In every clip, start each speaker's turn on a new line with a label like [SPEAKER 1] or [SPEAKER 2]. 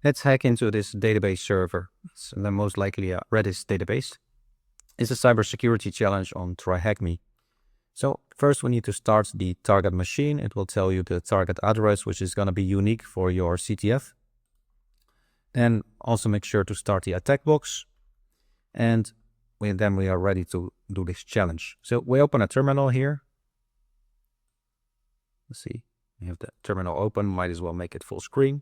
[SPEAKER 1] Let's hack into this database server. It's most likely a Redis database. It's a cybersecurity challenge on TryHackMe. So first we need to start the target machine. It will tell you the target address, which is going to be unique for your CTF. Then also make sure to start the attack box. And then we are ready to do this challenge. So we open a terminal here. Let's see, we have the terminal open, might as well make it full screen.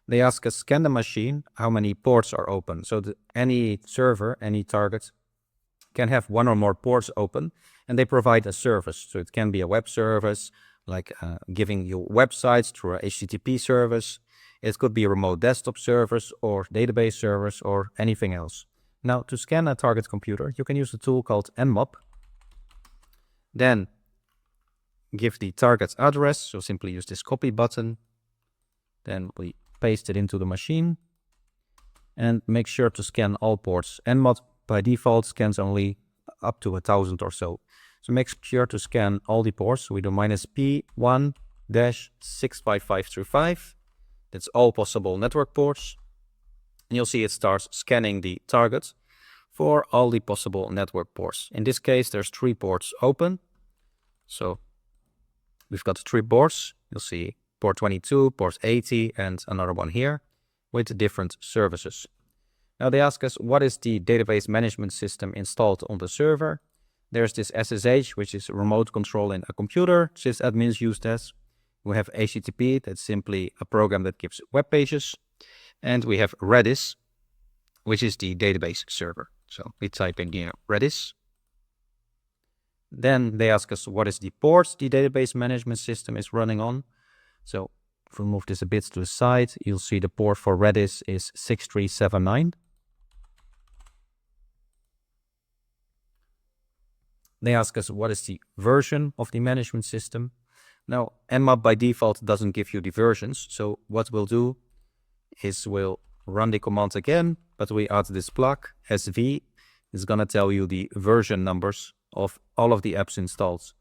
[SPEAKER 1] They ask us, scan the machine, how many ports are open. So any server, any target can have one or more ports open, and they provide a service. So it can be a web service, like giving you websites through a HTTP service. It could be a remote desktop service or database service or anything else. Now, to scan a target computer, you can use a tool called nmap. Then give the target address, so simply use this copy button. Then we paste it into the machine and make sure to scan all ports. nmap by default scans only up to 1,000 or so. So make sure to scan all the ports. So we do -P1-65535. That's all possible network ports. And you'll see it starts scanning the target for all the possible network ports. In this case, there's 3 ports open. So we've got 3 ports. You'll see port 22, port 80, and another one here with different services. Now they ask us, what is the database management system installed on the server? There's this SSH, which is remote control in a computer, sysadmins use this. We have HTTP, that's simply a program that gives web pages. And we have Redis, which is the database server. So we type in here Redis. Then they ask us, what is the port the database management system is running on? So if we move this a bit to the side, you'll see the port for Redis is 6379. They ask us, what is the version of the management system? Now, nmap by default doesn't give you the versions. So what we'll do is we'll run the command again, but we add this plug, sv, is going to tell you the version numbers of all of the apps installed.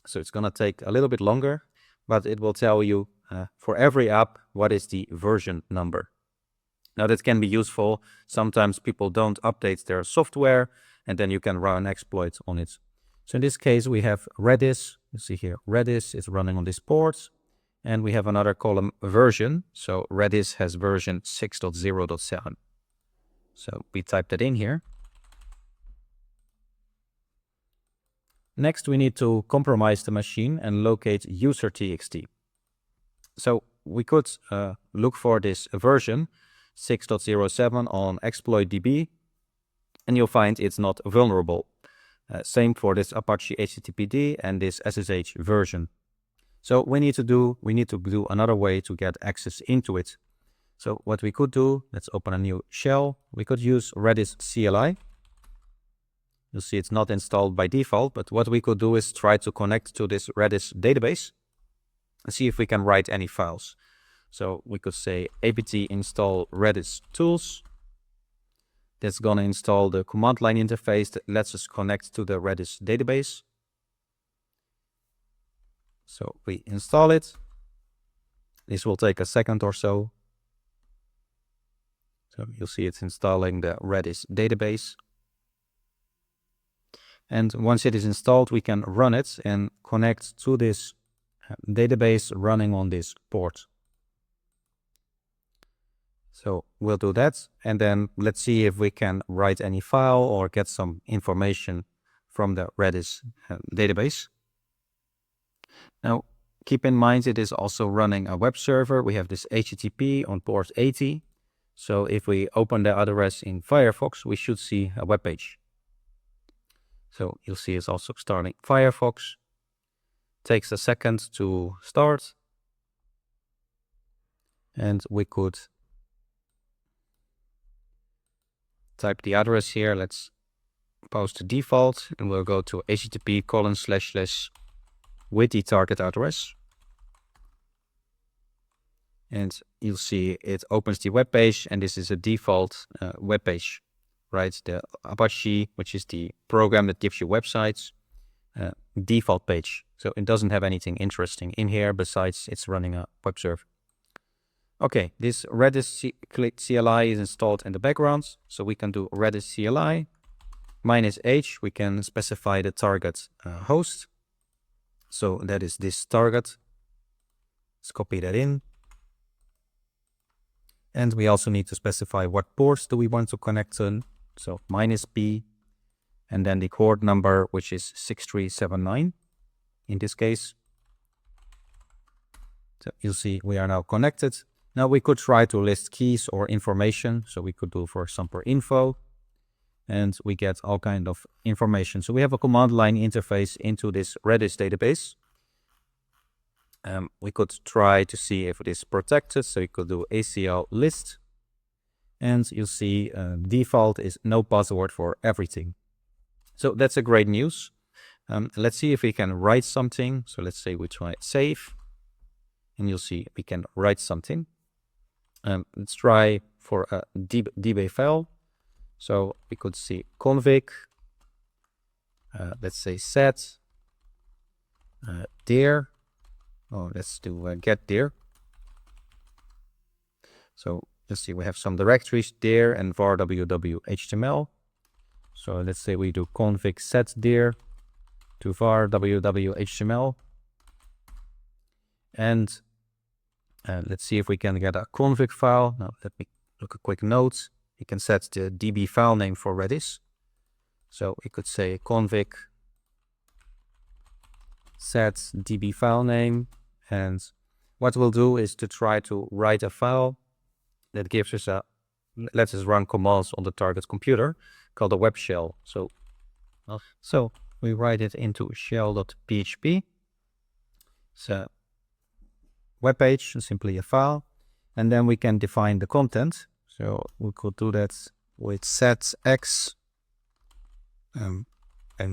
[SPEAKER 1] So it's going to take a little bit longer, but it will tell you for every app what is the version number. Now that can be useful. Sometimes people don't update their software, and then you can run an exploit on it. So in this case, we have Redis. You see here, Redis is running on this port. And we have another column, version. So Redis has version 6.0.7. So we type that in here. Next, we need to compromise the machine and locate user.txt. So we could look for this version 6.07 on exploit.db, and you'll find it's not vulnerable. Same for this Apache HTTPD and this SSH version. So we need to do another way to get access into it. So what we could do, let's open a new shell. We could use Redis CLI. You'll see it's not installed by default, but what we could do is try to connect to this Redis database and see if we can write any files. So we could say apt install Redis tools. That's going to install the command line interface that lets us connect to the Redis database. So we install it. This will take a second or so. So you'll see it's installing the Redis database. And once it is installed, we can run it and connect to this database running on this port. So we'll do that, and then let's see if we can write any file or get some information from the Redis database. Now, keep in mind it is also running a web server. We have this HTTP on port 80. So if we open the address in Firefox, we should see a web page. So you'll see it's also starting Firefox. Takes a second to start. And we could type the address here. Let's post the default, and we'll go to http:// with the target address. And you'll see it opens the web page, and this is a default web page, right? The Apache, which is the program that gives you websites, default page. So it doesn't have anything interesting in here besides it's running a web server. Okay, this Redis CLI is installed in the background, so we can do Redis CLI -h. We can specify the target host. So that is this target. Let's copy that in. And we also need to specify what ports do we want to connect to. So -p, and then the port number, which is 6379 in this case. So you'll see we are now connected. Now we could try to list keys or information. So we could do, for example, info, and we get all kind of information. So we have a command line interface into this Redis database. We could try to see if it is protected. So you could do ACL list, and you'll see default is no password for everything. So that's a great news. Let's see if we can write something. So let's say we try save, and you'll see we can write something. Let's try for a db file. So we could see config, let's say set dir. Oh, let's do get dir. So let's see, we have some directories dir and var www html. So let's say we do config set dir to var www html. And let's see if we can get a config file. Now let me look a quick note. You can set the db file name for Redis. So we could say config set db file name, and what we'll do is to try to write a file that gives us lets us run commands on the target computer called a web shell. So we write it into shell.php. It's a web page, simply a file, and then we can define the content. So we could do that with set x, and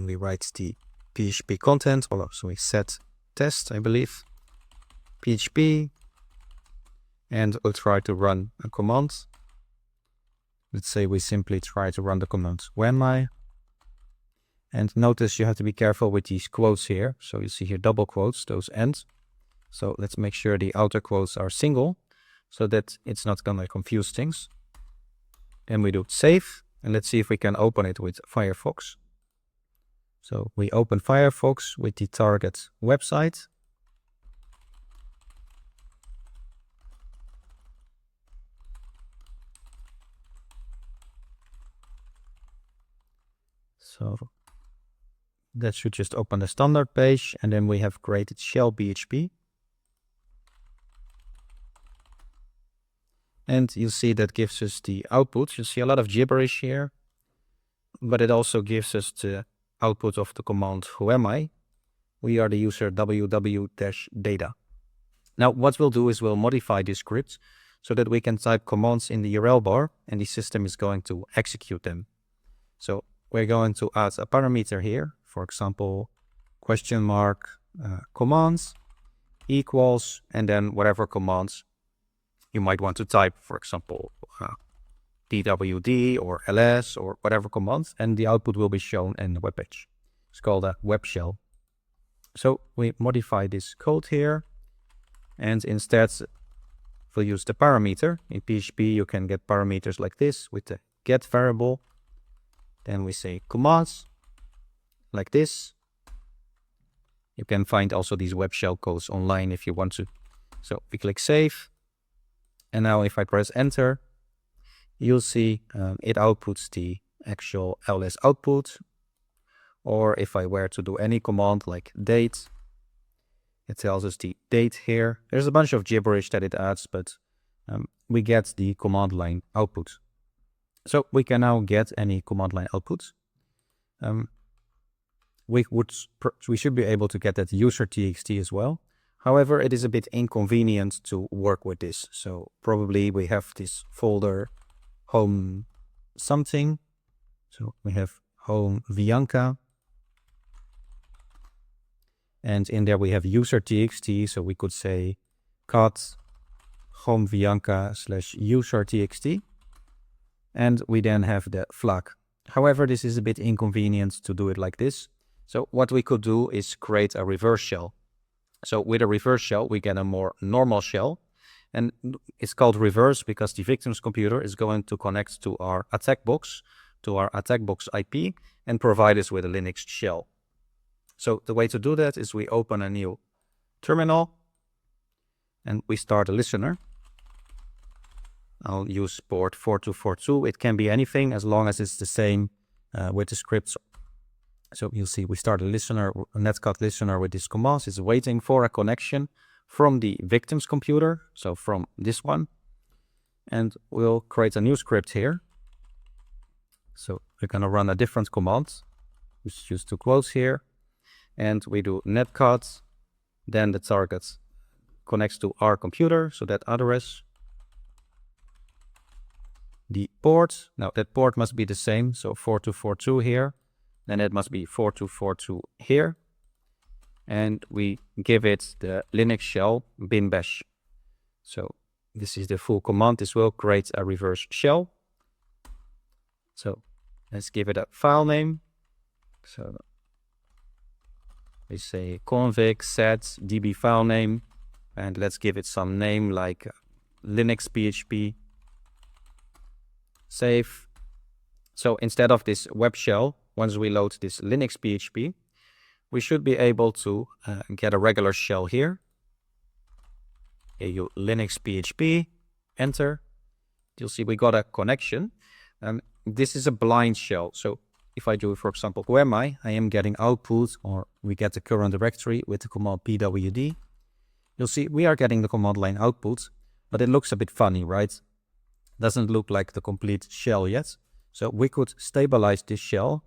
[SPEAKER 1] we write the PHP content. So we set test, I believe, PHP, and we'll try to run a command. Let's say we simply try to run the command whenmy. And notice you have to be careful with these quotes here. So you see here double quotes, those end. So let's make sure the outer quotes are single so that it's not going to confuse things. And we do save, and let's see if we can open it with Firefox. So we open Firefox with the target website. So that should just open the standard page, and then we have created shell PHP. And you see that gives us the output. You see a lot of gibberish here, but it also gives us the output of the command who am I. We are the user www-data. Now what we'll do is we'll modify this script so that we can type commands in the URL bar, and the system is going to execute them. So we're going to add a parameter here, for example, question mark commands equals, and then whatever commands you might want to type, for example, dwd or ls or whatever commands, and the output will be shown in the web page. It's called a web shell. So we modify this code here, and instead we'll use the parameter. In PHP you can get parameters like this with the get variable. Then we say commands like this. You can find also these web shell codes online if you want to. So we click save. And now if I press enter, you'll see it outputs the actual ls output. Or if I were to do any command like date, it tells us the date here. There's a bunch of gibberish that it adds, but we get the command line output. So we can now get any command line output. We should be able to get that user.txt as well. However, it is a bit inconvenient to work with this. So probably we have this folder home something. So we have home Bianca. And in there we have user.txt. So we could say cat home Bianca / user.txt. And we then have the flag. However, this is a bit inconvenient to do it like this. So what we could do is create a reverse shell. So with a reverse shell, we get a more normal shell. And it's called reverse because the victim's computer is going to connect to our attack box IP, and provide us with a Linux shell. So the way to do that is we open a new terminal and we start a listener. I'll use port 4242. It can be anything as long as it's the same with the scripts. So you'll see we start a netcat listener with this command. It's waiting for a connection from the victim's computer, so from this one. And we'll create a new script here. So we're going to run a different command. We use two quotes here. And we do netcat. Then the target connects to our computer, so that address. The port, now that port must be the same, so 4242 here. Then it must be 4242 here. And we give it the Linux shell bin bash. So this is the full command. This will create a reverse shell. So let's give it a file name. So we say config set db file name, and let's give it some name like Linux PHP. Save. So instead of this web shell, once we load this Linux PHP, we should be able to get a regular shell here. You Linux PHP, enter. You'll see we got a connection. This is a blind shell. So if I do, for example, who am I am getting output, or we get the current directory with the command pwd. You'll see we are getting the command line output, but it looks a bit funny, right? Doesn't look like the complete shell yet. So we could stabilize this shell,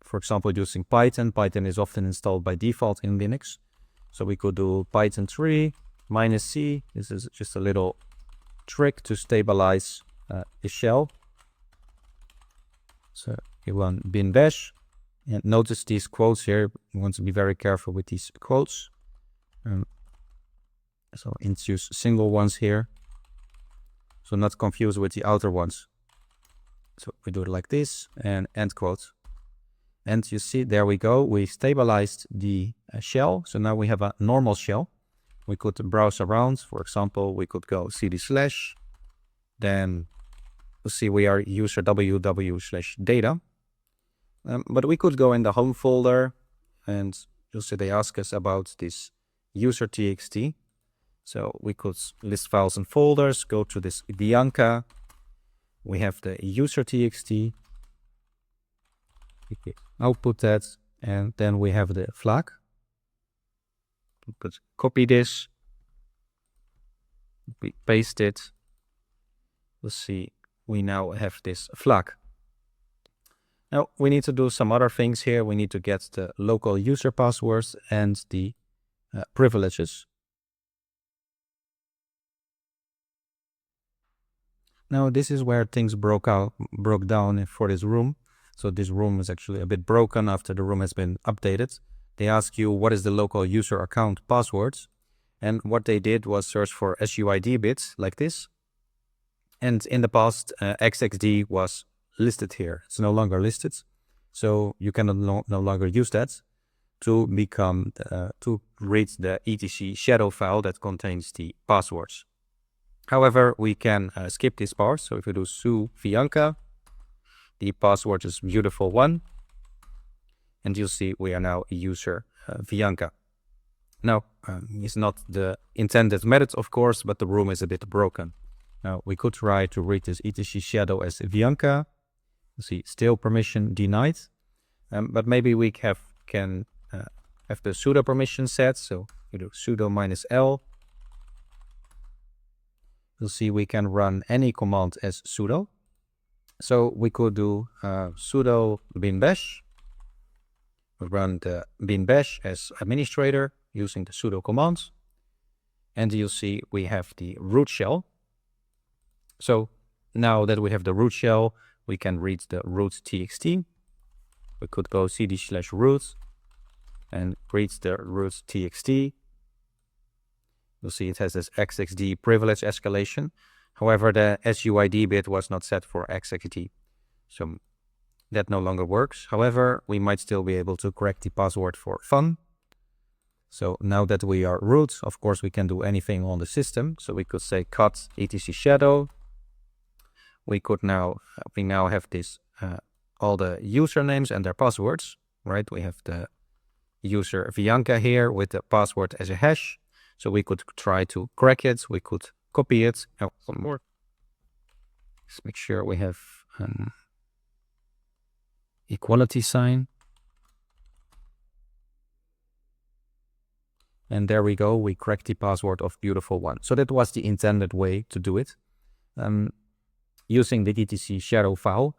[SPEAKER 1] for example, using Python. Python is often installed by default in Linux. So we could do Python 3 -c. This is just a little trick to stabilize the shell. So you run bin bash, and notice these quotes here. You want to be very careful with these quotes. So use single ones here. So not confused with the outer ones. So we do it like this, and end quote. And you see, there we go. We stabilized the shell. So now we have a normal shell. We could browse around. For example, we could go cd/, then you see we are user www/data. But we could go in the home folder, and you'll see they ask us about this user.txt. So we could list files and folders, go to this Bianca. We have the user.txt. We output that, and then we have the flag. We could copy this. We paste it. We'll see we now have this flag. Now we need to do some other things here. We need to get the local user passwords and the privileges. Now this is where things broke down for this room. So this room is actually a bit broken after the room has been updated. They ask you what is the local user account passwords. And what they did was search for SUID bits like this. And in the past, XXD was listed here. It's no longer listed. So you can no longer use that to read the etc shadow file that contains the passwords. However, we can skip this part. So if we do su Bianca, the password is beautiful one. And you'll see we are now user Bianca. Now, it's not the intended method, of course, but the room is a bit broken. Now, we could try to read this etc shadow as Bianca. You see, still permission denied. But maybe we can have the sudo permission set. So you do sudo -l. You'll see we can run any command as sudo. So we could do sudo bin bash. We run the bin bash as administrator using the sudo commands. And you'll see we have the root shell. So now that we have the root shell, we can read the root.txt. We could go cd/root and read the root.txt. You'll see it has this XXD privilege escalation. However, the SUID bit was not set for XXD. So that no longer works. However, we might still be able to crack the password for fun. So now that we are root, of course, we can do anything on the system. So we could say cut etc shadow. We now have this all the usernames and their passwords, right? We have the user Bianca here with the password as a hash. So we could try to crack it. We could copy it. Oh, one more. Let's make sure we have an equality sign. And there we go. We cracked the password of beautiful one. So that was the intended way to do it. Using the DTC shadow file.